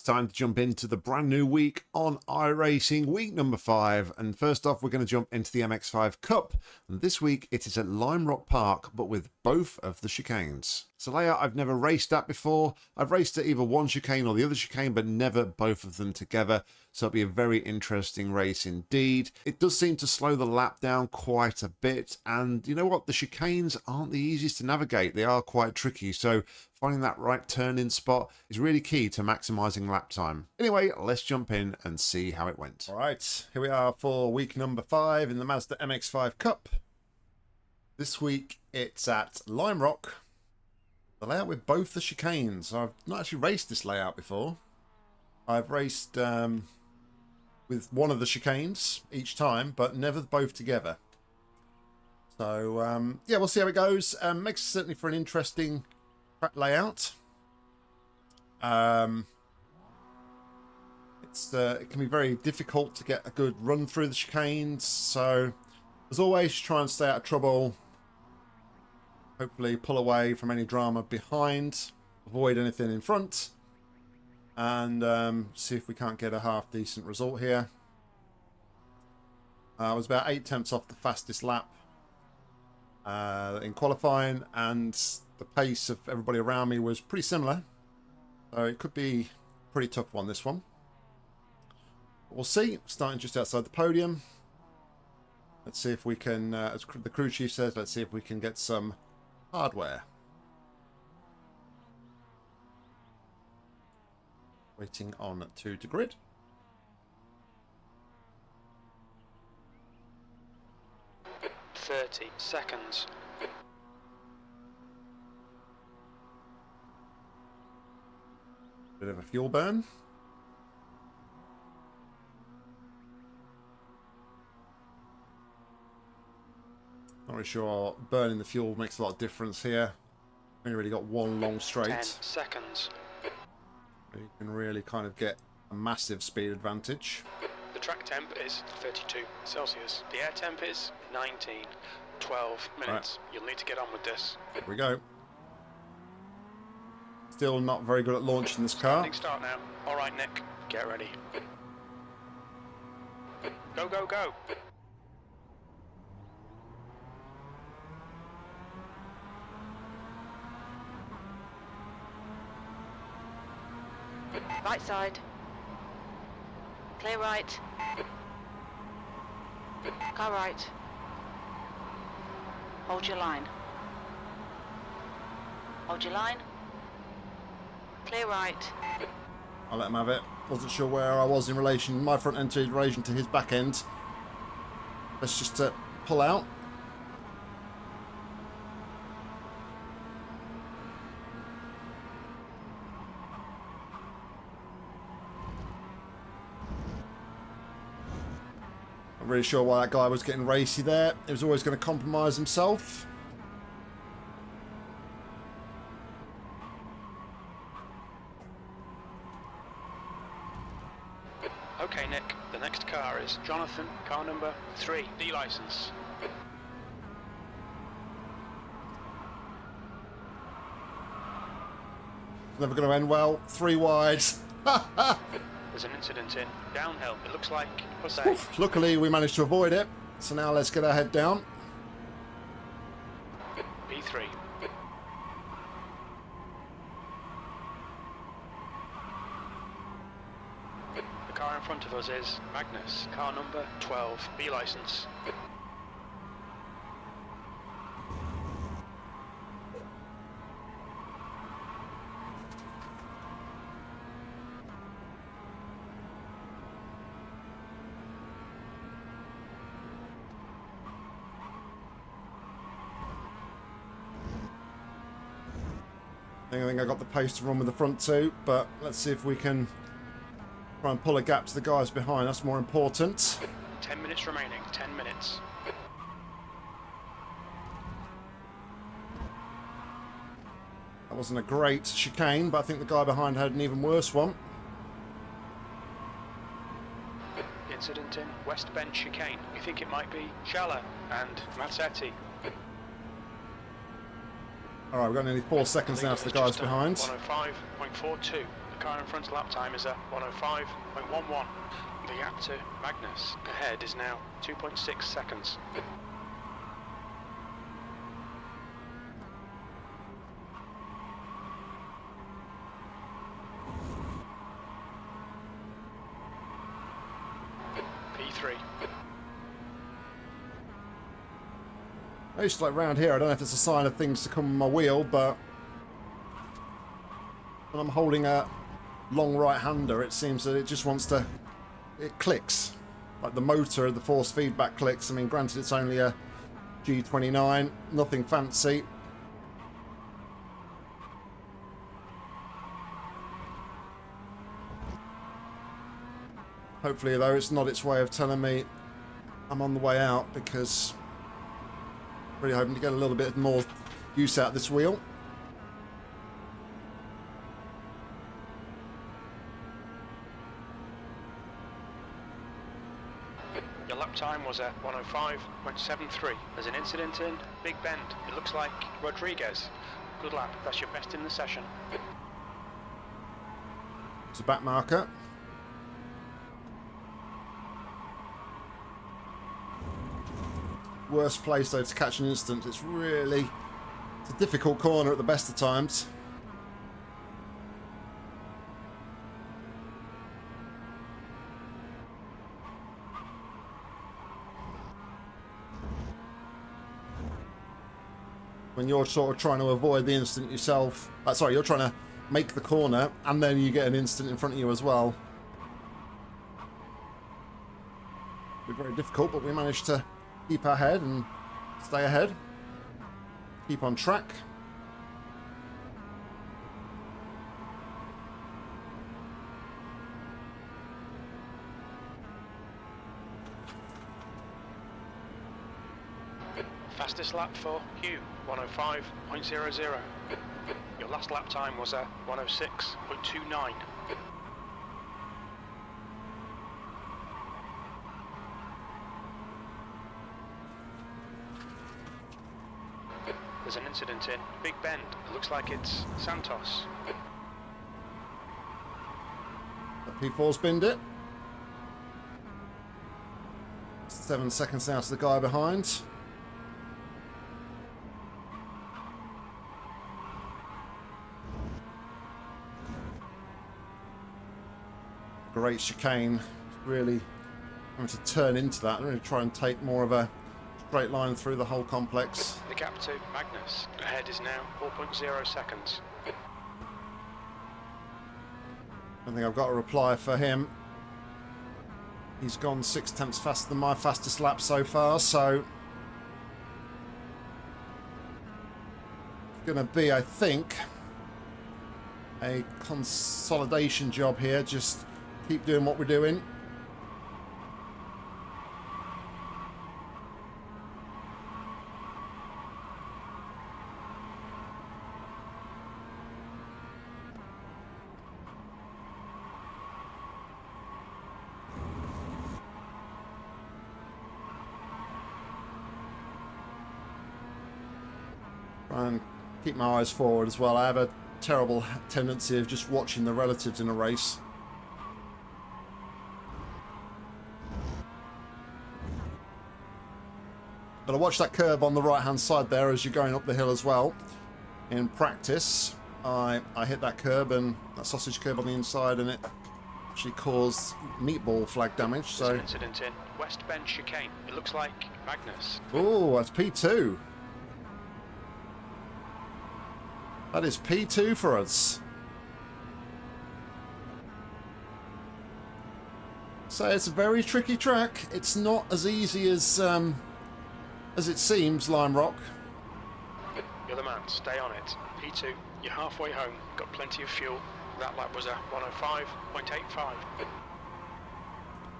it's time to jump into the brand new week on iRacing, week number 5. And first off, we're going to jump into the MX5 Cup. And this week, it is at Lime Rock Park, but with both of the chicanes. It's a layout I've never raced at before. I've raced at either one chicane or the other chicane, but never both of them together. So it'll be a very interesting race indeed. It does seem to slow the lap down quite a bit. And you know what? The chicanes aren't the easiest to navigate. They are quite tricky. So finding that right turn-in spot is really key to maximising lap time. Anyway, let's jump in and see how it went. All right, here we are for week number 5 in the Mazda MX5 Cup. This week it's at Lime Rock. The layout with both the chicanes. I've not actually raced this layout before. I've raced with one of the chicanes each time, but never both together. So yeah, we'll see how it goes. Makes certainly for an interesting track layout. It can be very difficult to get a good run through the chicanes. So as always, try and stay out of trouble. Hopefully pull away from any drama behind, avoid anything in front, and see if we can't get a half decent result here. I was about 8 tenths off the fastest lap in qualifying, and the pace of everybody around me was pretty similar, so it could be a pretty tough one, this one. But we'll see. Starting just outside the podium. Let's see if we can, as the crew chief says, let's see if we can get some hardware. Waiting on to grid. "30 seconds. Bit of a fuel burn. Not really sure burning the fuel makes a lot of difference here. Only really got one long straight. 10 seconds. You can really kind of get a massive speed advantage. The track temp is 32 Celsius. The air temp is 19. 12 minutes. Right. You'll need to get on with this. Here we go. Still not very good at launching this car. Standing start now. All right, Nick. Get ready. Go, go, go. Right side. Clear right. Car right. Hold your line. Hold your line. Clear right. I'll let him have it. Wasn't sure where I was in relation, my front end in relation to his back end. Let's just pull out. Not really sure why that guy was getting racy there. He was always going to compromise himself. Okay, Nick. The next car is Jonathan, car number 3, D license. Never going to end well. 3 wide. There's an incident in downhill. It looks like Jose. Luckily, we managed to avoid it. So now let's get our head down. P3. The car in front of us is Magnus, car number 12, B license. I think I got the pace to run with the front 2, but let's see if we can try and pull a gap to the guys behind. That's more important. 10 minutes remaining. 10 minutes. That wasn't a great chicane, but I think the guy behind had an even worse one. Incident in West Bend chicane. You think it might be Shala and Mazzetti. Alright, we've got nearly 4 seconds now to the guys behind. 105.42. car in front's lap time is a 105.11. The gap to Magnus ahead is now 2.6 seconds. P3. I used to like round here. I don't know if it's a sign of things to come on my wheel, but when I'm holding a long right-hander, it seems that it just wants to. It clicks, like the motor, the force feedback clicks. I mean, granted, it's only a G29, nothing fancy. Hopefully, though, it's not its way of telling me I'm on the way out, because I'm really hoping to get a little bit more use out of this wheel. Your lap time was at 105.73. There's an incident in Big Bend. It looks like Rodriguez. Good lap. That's your best in the session. It's a back marker. Worst place though to catch an instant. It's a difficult corner at the best of times. When you're sort of trying to avoid the instant yourself. Sorry, you're trying to make the corner and then you get an instant in front of you as well. It'd be very difficult, but we managed to keep our head and stay ahead. Keep on track. Fastest lap for Hugh, 105.00. Your last lap time was at 106.29. There's an incident in Big Bend. It looks like it's Santos. P4's binned it. 7 seconds out to the guy behind. Great chicane. Really having to turn into that. Really try and take more of a straight line through the whole complex. The gap to Magnus ahead is now 4.0 seconds. I think I've got a reply for him. He's gone 6 tenths faster than my fastest lap so far, so it's going to be, I think, a consolidation job here. Just keep doing what we're doing. Try and keep my eyes forward as well. I have a terrible tendency of just watching the relatives in a race. But I watched that curve on the right hand side there as you're going up the hill as well. In practice, I hit that curb and that sausage curb on the inside, and it actually caused meatball flag damage. So There's an incident in West Bend chicane. It looks like Magnus. oh, that's P2. That is P2 for us. So it's a very tricky track. It's not as easy as it seems, Lime Rock. You're the man. Stay on it. P2. You're halfway home. Got plenty of fuel. That lap was a 105.85.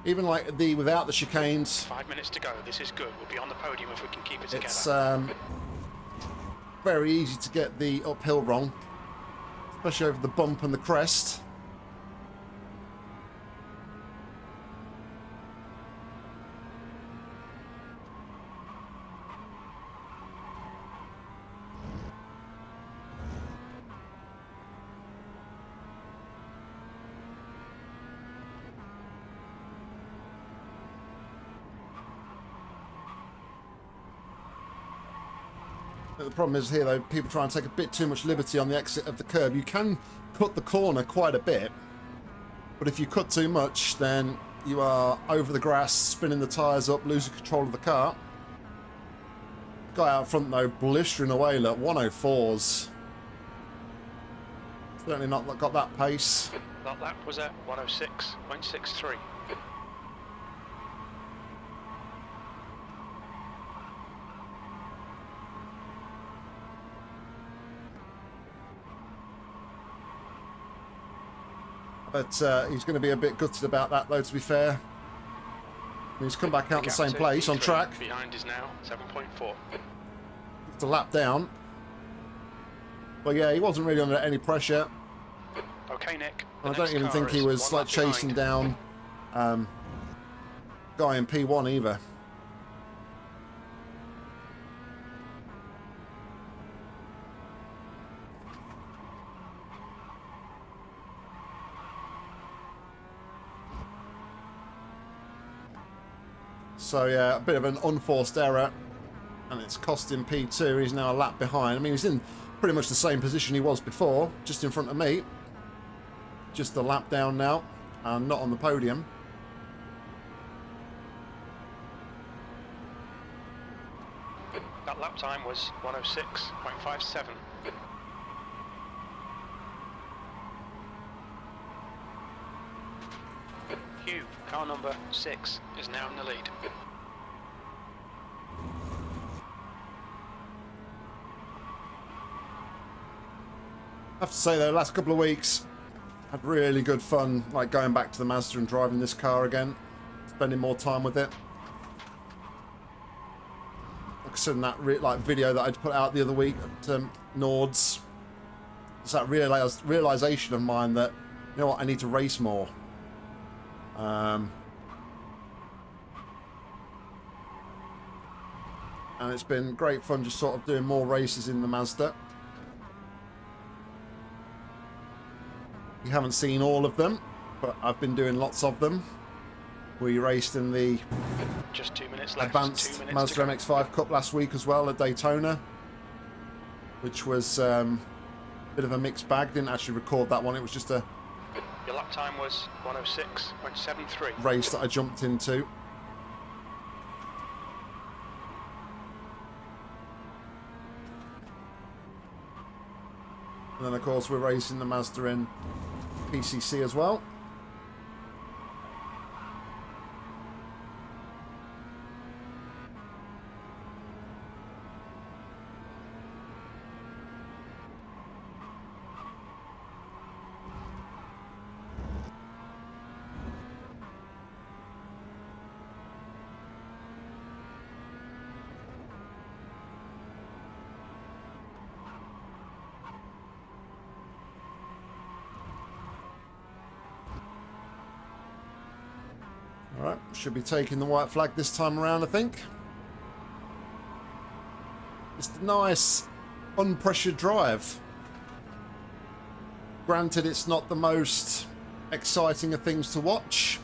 Even like without the chicanes, 5 minutes to go. This is good. We'll be on the podium if we can keep it together. it's very easy to get the uphill wrong, especially over the bump and the crest. The problem is here, though, people try and take a bit too much liberty on the exit of the curb. You can cut the corner quite a bit, but if you cut too much, then you are over the grass, spinning the tyres up, losing control of the car. Guy out front, though, blistering away, look, 104s. Certainly not got that pace. That lap was at 106.63. But he's going to be a bit gutted about that, though, to be fair. He's come back out in the same place, on track. Behind is now 7.4. It's a lap down. But yeah, he wasn't really under any pressure. Okay, Nick. I don't even think he was like chasing down guy in P1 either. So yeah, a bit of an unforced error, and it's cost him P2. He's now a lap behind. I mean, he's in pretty much the same position he was before, just in front of me. Just a lap down now, and not on the podium. That lap time was 106.57. Hugh, car number 6, is now in the lead. I have to say though, the last couple of weeks, had really good fun, like going back to the Mazda and driving this car again, spending more time with it. Like I said in that video that I'd put out the other week at Nords, it's that realization of mine that, you know what, I need to race more. And it's been great fun just sort of doing more races in the Mazda. You haven't seen all of them, but I've been doing lots of them. We raced in the just 2 minutes left. advanced Mazda MX5 Cup last week as well at Daytona, which was a bit of a mixed bag. Didn't actually record that one. It was just a Your lap time was 106.73. race that I jumped into. And then of course we're racing the Mazda in PCC as well. Alright, should be taking the white flag this time around, I think. It's a nice, unpressured drive. Granted, it's not the most exciting of things to watch.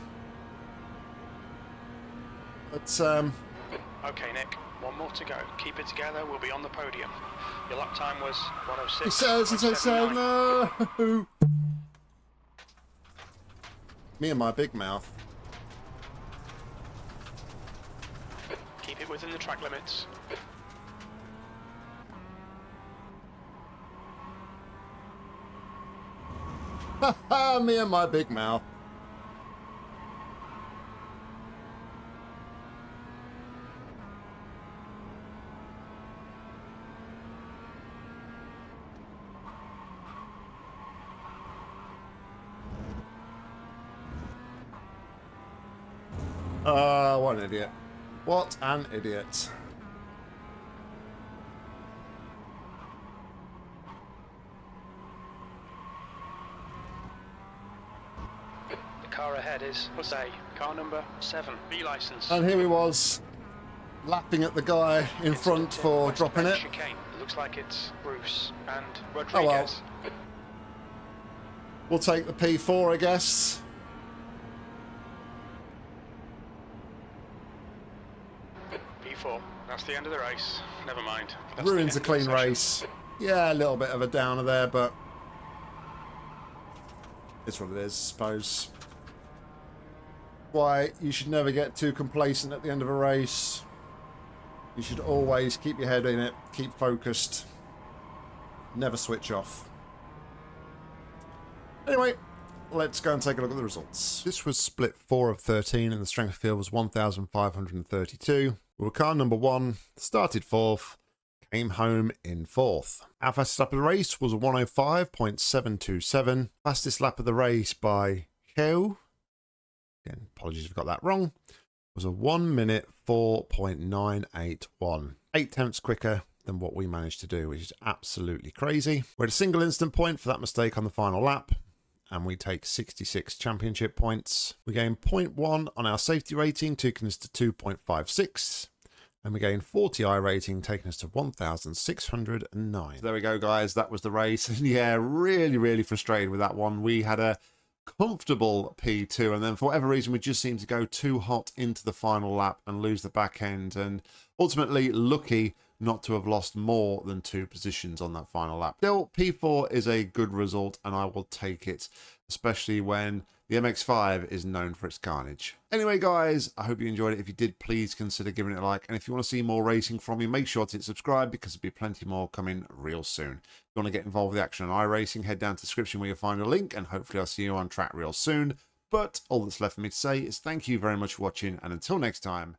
But, Okay, Nick, one more to go. Keep it together, we'll be on the podium. Your lap time was 106. he says, no! Me and my big mouth. Keep it within the track limits. Haha, me and my big mouth. What an idiot. What an idiot. The car ahead is, let's say, car number 7, B license. And here he was, lapping at the guy in front for dropping it. Chicane. It looks like it's Bruce and Rodriguez. Oh well. We'll take the P4, I guess. P4. That's the end of the race. Never mind. That's Ruins the a end of the clean session. race. Yeah, a little bit of a downer there, but it's what it is, I suppose. Why you should never get too complacent at the end of a race. You should always keep your head in it, keep focused, never switch off. Anyway, let's go and take a look at the results. This was split 4 of 13 and the strength of field was 1,532. We were car number 1, started 4th, came home in 4th. Our fastest lap of the race was a 105.727. Fastest lap of the race by Keo, again, apologies if I got that wrong, was a 1 minute 4.981. 8 tenths quicker than what we managed to do, which is absolutely crazy. We had a single instant point for that mistake on the final lap, and we take 66 championship points. We gain 0.1 on our safety rating, taking us to 2.56. And we gain 40 iRating, taking us to 1,609. So there we go, guys. That was the race. And yeah, really frustrated with that one. We had a comfortable P2, and then for whatever reason, we just seemed to go too hot into the final lap and lose the back end. And ultimately, lucky not to have lost more than 2 positions on that final lap. Still, P4 is a good result, and I will take it, especially when the MX5 is known for its carnage. Anyway, guys, I hope you enjoyed it. If you did, please consider giving it a like. And if you want to see more racing from me, make sure to hit subscribe because there'll be plenty more coming real soon. If you want to get involved with the action on iRacing, head down to the description where you'll find a link, and hopefully I'll see you on track real soon. But all that's left for me to say is thank you very much for watching, and until next time,